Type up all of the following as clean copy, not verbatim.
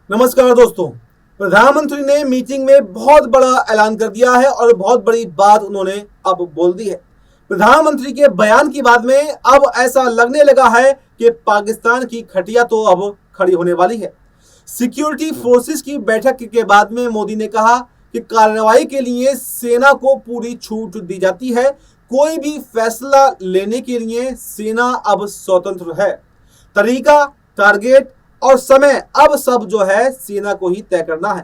नमस्कार दोस्तों। प्रधानमंत्री ने मीटिंग में बहुत बड़ा ऐलान कर दिया है और बहुत बड़ी बात उन्होंने अब बोल दी है। प्रधानमंत्री के बयान की बाद में अब ऐसा लगने लगा है कि पाकिस्तान की खटिया तो अब खड़ी होने वाली है। सिक्योरिटी फोर्सेस की बैठक के बाद में मोदी ने कहा कि कार्रवाई के लिए सेना को पूरी छूट दी जाती है। कोई भी फैसला लेने के लिए सेना अब स्वतंत्र है। तरीका, टारगेट और समय अब सब जो है सेना को ही तय करना है।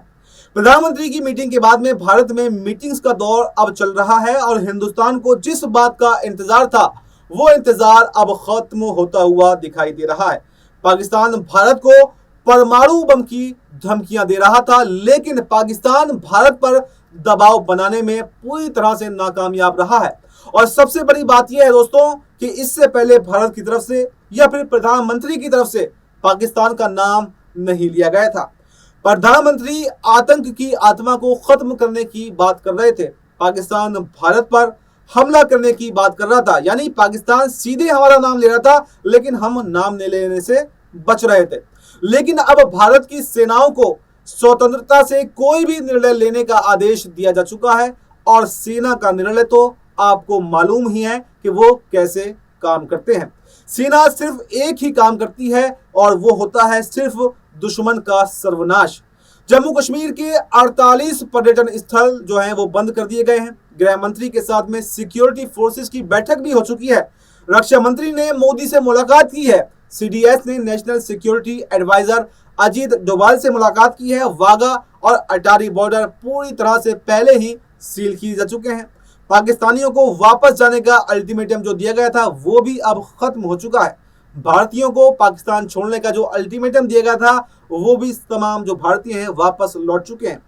प्रधानमंत्री की मीटिंग के बाद में भारत में मीटिंग्स का दौर अब चल रहा है और हिंदुस्तान को जिस बात का इंतजार था वो इंतजार अब खत्म होता हुआ दिखाई दे रहा है। पाकिस्तान भारत को परमाणु बम की धमकियां दे रहा था, लेकिन पाकिस्तान भारत पर दबाव बनाने में पूरी तरह से नाकामयाब रहा है। और सबसे बड़ी बात यह है दोस्तों कि इससे पहले भारत की तरफ से या फिर प्रधानमंत्री की तरफ से पाकिस्तान का नाम नहीं लिया गया था। प्रधानमंत्री आतंक की आत्मा को खत्म करने की बात कर रहे थे। पाकिस्तान भारत पर हमला करने की बात कर रहा था, यानी पाकिस्तान सीधे हमारा नाम ले रहा था, लेकिन हम नाम नहीं लेने से बच रहे थे। लेकिन अब भारत की सेनाओं को स्वतंत्रता से कोई भी निर्णय लेने का आदेश दिया जा चुका है और सेना का निर्णय तो आपको मालूम ही है कि वो कैसे काम करते हैं। सेना सिर्फ एक ही काम करती है और वो होता है सिर्फ दुश्मन का सर्वनाश। जम्मू कश्मीर के 48 पर्यटन स्थल जो हैं वो बंद कर दिए गए हैं। गृह मंत्री के साथ में सिक्योरिटी फोर्सेस की बैठक भी हो चुकी है। रक्षा मंत्री ने मोदी से मुलाकात की है। सीडीएस ने national security adviser Ajit Doval से मुलाकात की है। वाघा और अटारी बॉर्डर पूरी तरह से पहले ही सील किए जा चुके हैं। पाकिस्तानियों को वापस जाने का अल्टीमेटम जो दिया गया था वो भी अब खत्म हो चुका है। भारतीयों को पाकिस्तान छोड़ने का जो अल्टीमेटम दिया गया था वो भी तमाम जो भारतीय हैं वापस लौट चुके हैं।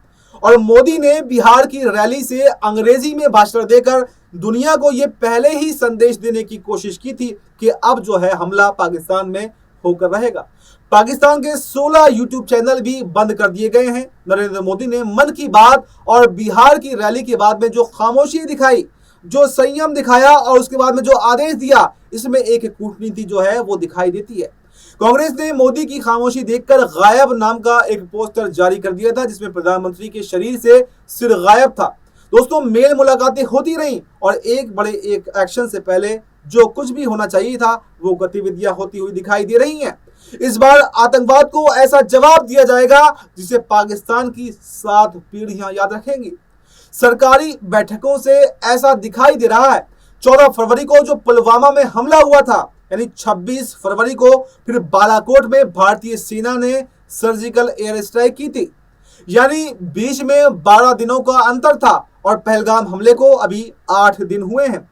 और मोदी ने बिहार की रैली से अंग्रेजी में भाषण देकर दुनिया को ये पहले ही संदेश देने की कोशिश की थी कि अब जो है हमला पाकिस्तान में होकर रहेगा। पाकिस्तान के 16 यूट्यूब चैनल भी बंद कर दिए गए हैं। नरेंद्र मोदी ने मन की बात और बिहार की रैली के बाद में जो खामोशी दिखाई, जो संयम दिखाया और उसके बाद में जो आदेश दिया, इसमें एक कूटनीति जो है वो दिखाई देती है। कांग्रेस ने मोदी की खामोशी देखकर गायब नाम का एक पोस्टर जारी कर दिया था जिसमें प्रधानमंत्री के शरीर से सिर गायब था। दोस्तों, मेल मुलाकातें होती रहीं और एक बड़े एक एक्शन से पहले जो कुछ भी होना चाहिए था वो गतिविधियां होती हुई दिखाई दे रही हैं। इस बार आतंकवाद को ऐसा जवाब दिया जाएगा जिसे पाकिस्तान की 7 पीढ़ियां याद रखेंगी। सरकारी बैठकों से ऐसा दिखाई दे रहा है। 14 फरवरी को जो पुलवामा में हमला हुआ था, यानी 26 फरवरी को फिर बालाकोट में भारतीय सेना ने सर्जिकल एयर स्ट्राइक की थी, यानी बीच में 12 दिनों का अंतर था और पहलगाम हमले को अभी 8 दिन हुए हैं,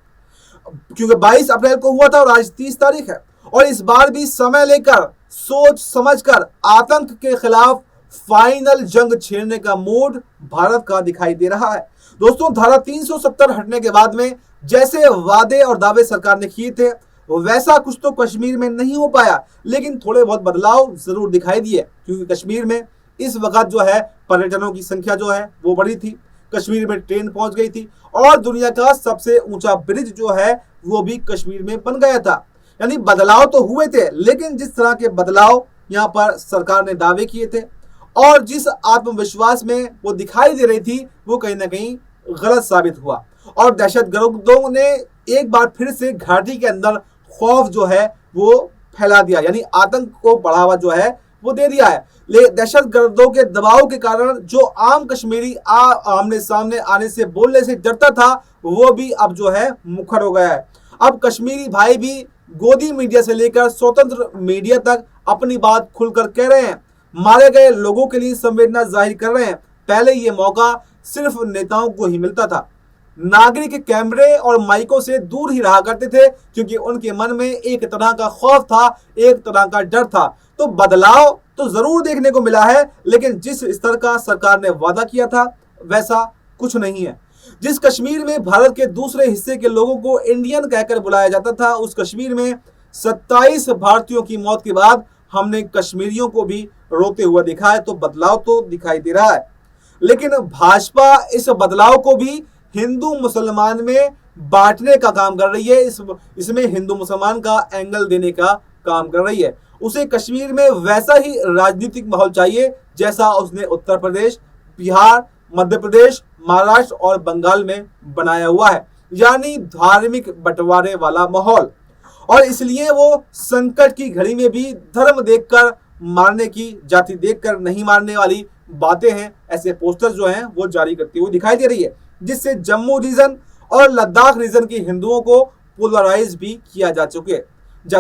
क्योंकि 22 अप्रैल को हुआ था और आज 30 तारीख है। और इस बार भी समय लेकर सोच समझकर आतंक के खिलाफ फाइनल जंग छेड़ने का मूड भारत का दिखाई दे रहा है। दोस्तों, धारा 370 हटने के बाद में जैसे वादे और दावे सरकार ने किए थे वैसा कुछ तो कश्मीर में नहीं हो पाया, लेकिन थोड़े बहुत बदलाव जरूर दिखाई दिए, क्योंकि कश्मीर में इस वक्त जो है पर्यटनों की संख्या जो है वो बढ़ी थी। कश्मीर में ट्रेन पहुंच गई थी और दुनिया का सबसे ऊंचा ब्रिज जो है वो भी कश्मीर में बन गया था। यानी बदलाव तो हुए थे, लेकिन जिस तरह के बदलाव यहाँ पर सरकार ने दावे किए थे और जिस आत्मविश्वास में वो दिखाई दे रही थी वो कहीं ना कहीं गलत साबित हुआ। और दहशतगर्दों ने एक बार फिर से घाटी के अंदर खौफ जो है वो फैला दिया, यानी आतंक को बढ़ावा जो है वो दे दिया है। दहशतगर्दों के दबाव के कारण जो आम कश्मीरी आमने सामने आने से बोलने से डरता था वो भी अब जो है मुखर हो गया है। अब कश्मीरी भाई भी गोदी मीडिया से लेकर स्वतंत्र मीडिया तक अपनी बात खुलकर कह रहे हैं। मारे गए लोगों के लिए संवेदना जाहिर कर रहे हैं। पहले ये मौका सिर्फ नेताओं को ही मिलता था। नागरिक कैमरे और माइकों से दूर ही रहा करते थे, क्योंकि उनके मन में एक तरह का खौफ था, एक तरह का डर था। तो बदलाव तो जरूर देखने को मिला है, लेकिन जिस स्तर का सरकार ने वादा किया था वैसा कुछ नहीं है। जिस कश्मीर में भारत के दूसरे हिस्से के लोगों को इंडियन कहकर बुलाया जाता था, उस कश्मीर में 27 भारतीयों की मौत के बाद हमने कश्मीरियों को भी रोते हुए देखा है। तो बदलाव तो दिखाई दे रहा है, लेकिन भाजपा इस बदलाव को भी हिंदू मुसलमान में बांटने का काम कर रही है। इसमें हिंदू मुसलमान का एंगल देने का काम कर रही है। उसे कश्मीर में वैसा ही राजनीतिक माहौल चाहिए जैसा उसने उत्तर प्रदेश, बिहार, मध्य प्रदेश, महाराष्ट्र और बंगाल में बनाया हुआ है, यानी धार्मिक बंटवारे वाला माहौल। और इसलिए वो संकट की घड़ी में भी धर्म देखकर मारने की, जाति देखकर नहीं मारने वाली बातें हैं, ऐसे पोस्टर जो हैं वो जारी करती हुई दिखाई दे रही है, जिससे जम्मू रीजन और लद्दाख रीजन के हिंदुओं को पोलराइज भी किया जा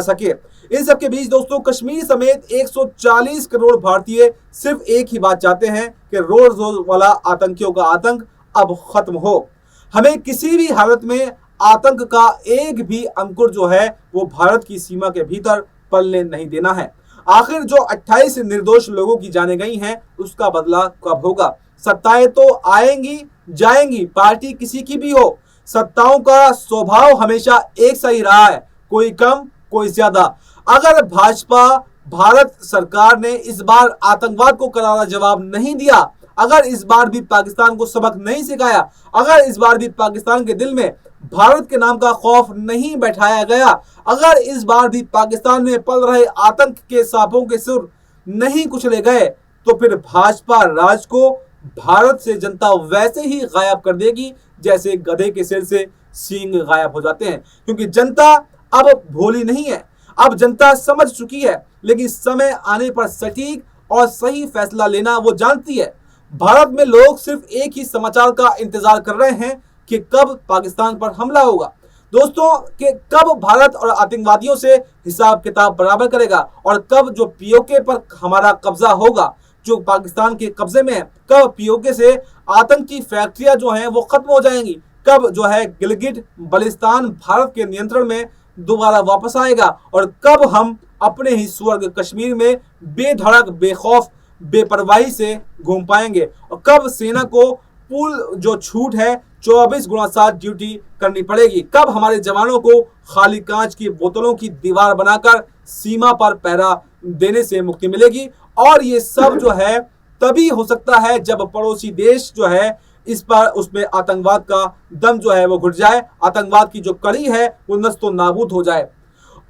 सके। इन सबके बीच दोस्तों, कश्मीर समेत 140 करोड़ भारतीय सिर्फ एक ही बात चाहते हैं कि रोज रोज वाला आतंकियों का आतंक अब खत्म हो। हमें किसी भी हालत में आतंक का एक भी अंकुर जो है वो भारत की सीमा के भीतर पलने नहीं देना है। आखिर जो 28 निर्दोष लोगों की जानें गई हैं, उसका बदला कब होगा? सत्ताएं तो आएंगी जाएंगी, पार्टी किसी की भी हो, सत्ताओं का स्वभाव हमेशा एक सा ही रहा है, कोई कम कोई ज्यादा। अगर भाजपा भारत सरकार ने इस बार आतंकवाद को करारा जवाब नहीं दिया, अगर इस बार भी पाकिस्तान को सबक नहीं सिखाया, अगर इस बार भी पाकिस्तान के दिल में भारत के नाम का खौफ नहीं बैठाया गया, अगर इस बार भी पाकिस्तान में पल रहे आतंक के सांपों के सुर नहीं कुचले गए, तो फिर भाजपा राज को भारत से जनता वैसे ही गायब कर देगी जैसे गधे के सिर से सींग गायब हो जाते हैं। क्योंकि जनता अब भोली नहीं है, अब जनता समझ चुकी है, लेकिन समय आने पर सटीक और सही फैसला लेना वो जानती है। भारत में लोग सिर्फ एक ही समाचार का इंतजार कर रहे हैं कि कब पाकिस्तान पर हमला होगा दोस्तों, कि कब भारत और आतंकवादियों से हिसाब किताब बराबर करेगा, और कब जो पीओके पर हमारा कब्जा होगा जो पाकिस्तान के कब्जे में है, कब पीओके से आतंकी फैक्ट्रियां जो हैं वो खत्म हो जाएंगी, कब जो है गिलगिट बल्तिस्तान भारत के नियंत्रण में दोबारा वापस आएगा, और कब हम अपने ही स्वर्ग कश्मीर में बेधड़क बेखौफ बेपरवाही से घूम पाएंगे, और कब सेना को पूल जो छूट है 24/7 ड्यूटी करनी पड़ेगी, कब हमारे जवानों को खाली कांच की बोतलों की दीवार बनाकर सीमा पर पहरा देने से मुक्ति मिलेगी। और ये सब जो है तभी हो सकता है जब पड़ोसी देश जो है इस पर उसमें आतंकवाद का दम जो है वो घुट जाए, आतंकवाद की जो कड़ी है वो नस्तो नाबूद हो जाए,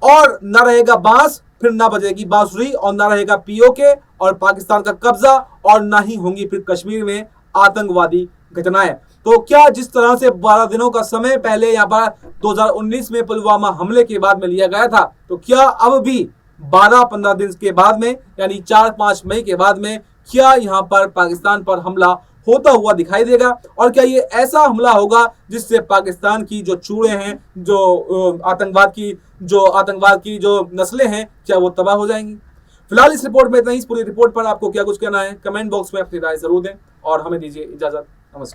और न रहेगा बांस फिर ना बजेगी बांसुरी, और ना रहेगा पीओके और पाकिस्तान का कब्जा, और ना ही होंगी फिर कश्मीर में आतंकवादी घटनाएं। तो क्या जिस तरह से 12 दिनों का समय पहले यहाँ पर 2019 में पुलवामा हमले के बाद में लिया गया था, तो क्या अब भी 12-15 दिन के बाद में यानी 4-5 मई के बाद में क्या यहाँ पर पाकिस्तान पर हमला होता हुआ दिखाई देगा? और क्या ये ऐसा हमला होगा जिससे पाकिस्तान की जो चूड़े हैं, जो आतंकवाद की जो नस्लें हैं, क्या वो तबाह हो जाएंगी? फिलहाल इस रिपोर्ट में इतना ही। इस पूरी रिपोर्ट पर आपको क्या कुछ कहना है, कमेंट बॉक्स में अपनी राय जरूर दें और हमें दीजिए इजाजत। नमस्कार।